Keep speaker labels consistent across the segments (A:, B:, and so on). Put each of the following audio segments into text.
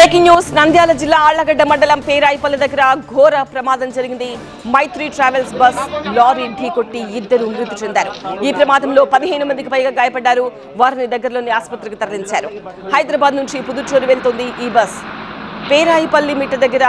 A: Breaking news Nandyal జిల్లా ఆళ్లగడ్డ మండలం పేరాయిపల్లి దగ్గర ఘోర ప్రమాదం జరిగింది. మైత్రి ట్రావెల్స్ బస్ లారీ ఢీకొట్టి ఇద్దరు మృతి చెందారు. ఈ ప్రమాదంలో 15 మందికి పైగా గాయపడ్డారు. వారిని దగ్గరలోని ఆసుపత్రికి తరలించారు. హైదరాబాద్ నుంచి పుదుచ్చేరి వెళ్తుంది ఈ బస్. పేరాయిపల్లి మిట్ట దగ్గర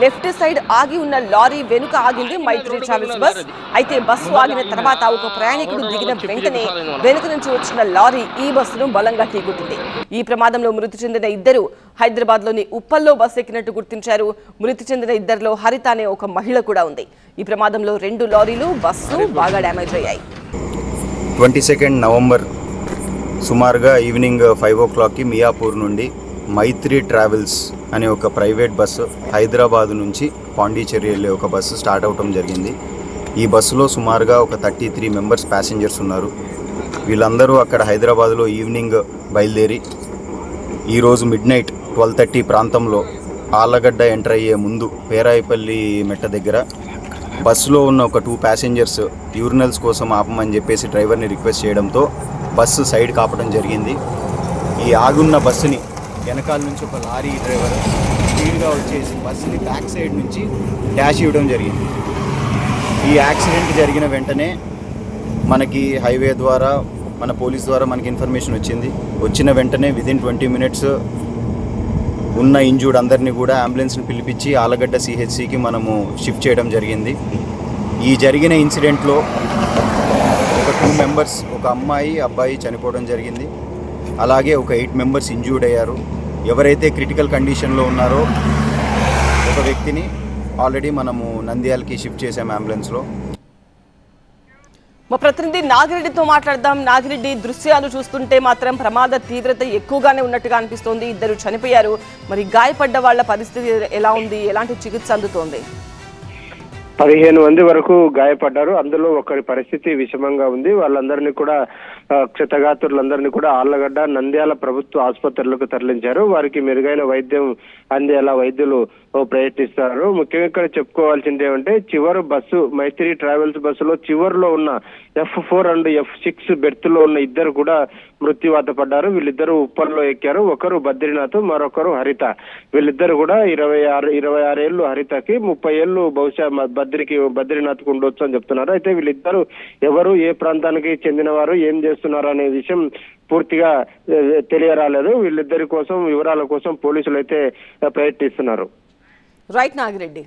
A: లెఫ్ట్ సైడ్ ఆగి ఉన్న లారీ వెనుక ఆగింది మైత్రి ట్రావెల్స్ బస్. అయితే బస్సు ఆగిన తర్వాత ఒక ప్రయాణికుడు దిగిన వెంటనే వెనుక నుంచి వచ్చిన లారీ ఈ బస్సును బలంగా ఢీకొట్టింది. ఈ ప్రమాదంలో మృతి చెందిన ఇద్దరు హైదరాబాద్ లోని ఉప్పల్లో బస్సు ఎక్కినట్టు గుర్తించారు. మృతి చెందిన ఇద్దరిలో హరిత అనే ఒక మహిళ కూడా ఉంది. ఈ ప్రమాదంలో 2 లారీలు బస్సు బాగా డ్యామేజ్ అయ్యాయి.
B: 22 నవంబర్ సుమారుగా ఈవినింగ్ 5 o'clockకి మియాపూర్ నుండి మైత్రి ట్రావెల్స్ అనే ఒక ప్రైవేట్ బస్సు హైదరాబాద్ నుంచి పాండిచేరి వెళ్ళే ఒక బస్సు స్టార్ట్ అవటం జరిగింది. ఈ బస్సులో సుమారుగా ఒక 33 మెంబర్స్ ప్యాసింజర్స్ ఉన్నారు. వీళ్ళందరూ అక్కడ హైదరాబాద్లో ఈవినింగ్ బయలుదేరి ఈరోజు మిడ్నైట్ 12:30 ప్రాంతంలో ఆళ్లగడ్డ ఎంటర్ అయ్యే ముందు పేరాయిపల్లి మెట్ట దగ్గర బస్సులో ఉన్న ఒక 2 ప్యాసింజర్స్ యూరినల్స్ కోసం ఆపమని చెప్పేసి డ్రైవర్ని రిక్వెస్ట్ చేయడంతో బస్సు సైడ్ కాపడం జరిగింది. ఈ ఆగున్న బస్సుని వెనకాల నుంచి ఒక లారీ డ్రైవర్ స్పీడ్గా వచ్చేసి బస్సుని బ్యాక్ సైడ్ నుంచి డాష్ ఇవ్వడం జరిగింది. ఈ యాక్సిడెంట్ జరిగిన వెంటనే మనకి హైవే ద్వారా మన పోలీస్ ద్వారా మనకి ఇన్ఫర్మేషన్ వచ్చింది. వచ్చిన వెంటనే విదిన్ 20 minutes ఉన్న ఇంజూర్డ్ అందరినీ కూడా అంబులెన్స్ని పిలిపించి ఆళ్లగడ్డ CHCకి మనము షిఫ్ట్ చేయడం జరిగింది. ఈ జరిగిన ఇన్సిడెంట్లో ఒక 2 members ఒక అమ్మాయి అబ్బాయి చనిపోవడం జరిగింది. అలాగే ఒక 8 members ఇంజూర్డ్ అయ్యారు. ఎవరైతే క్రిటికల్ కండిషన్లో ఉన్నారో ఒక వ్యక్తిని ఆల్రెడీ మనము నంద్యాలకి షిఫ్ట్ చేసాము అంబులెన్స్లో.
A: మా ప్రతినిధి నాగిరెడ్డితో మాట్లాడదాం. నాగిరెడ్డి, దృశ్యాలు చూస్తుంటే మాత్రం ప్రమాద తీవ్రత ఎక్కువగానే ఉన్నట్టుగా అనిపిస్తోంది. ఇద్దరు చనిపోయారు. మరి గాయపడ్డ వాళ్ళ పరిస్థితి ఎలా ఉంది? ఎలాంటి చికిత్స అందుతోంది?
C: 15 మంది వరకు గాయపడ్డారు. అందులో ఒకరి పరిస్థితి విషమంగా ఉంది. వాళ్ళందరినీ కూడా క్షతగాత్రులందరినీ కూడా ఆళ్లగడ్డ నంద్యాల ప్రభుత్వ ఆసుపత్రులకు తరలించారు. వారికి మెరుగైన వైద్యం అందేలా వైద్యులు ప్రయత్నిస్తారు. ముఖ్యంగా ఇక్కడ చెప్పుకోవాల్సింది ఏమంటే చివరి బస్సు మైత్రి ట్రావెల్స్ బస్సులో చివరిలో ఉన్న F4 and F6 బెర్త్లో ఉన్న ఇద్దరు కూడా మృత్యువాత పడ్డారు. వీళ్ళిద్దరూ ఉప్పల్లో ఎక్కారు. ఒకరు బద్రీనాథ్, మరొకరు హరిత. వీళ్ళిద్దరు కూడా 26 ఏళ్ళు హరితకి, 30 ఏళ్ళు బహుశా బద్రీనాథ్కి ఉండొచ్చు అని చెప్తున్నారు. అయితే వీళ్ళిద్దరు ఎవరు, ఏ ప్రాంతానికి చెందినవారు, ఏం చేస్తున్నారు అనే విషయం పూర్తిగా తెలియరాలేదు. వీళ్ళిద్దరి కోసం వివరాల కోసం పోలీసులు అయితే ప్రయత్నిస్తున్నారు.
A: రైట్ నాగిరెడ్డి.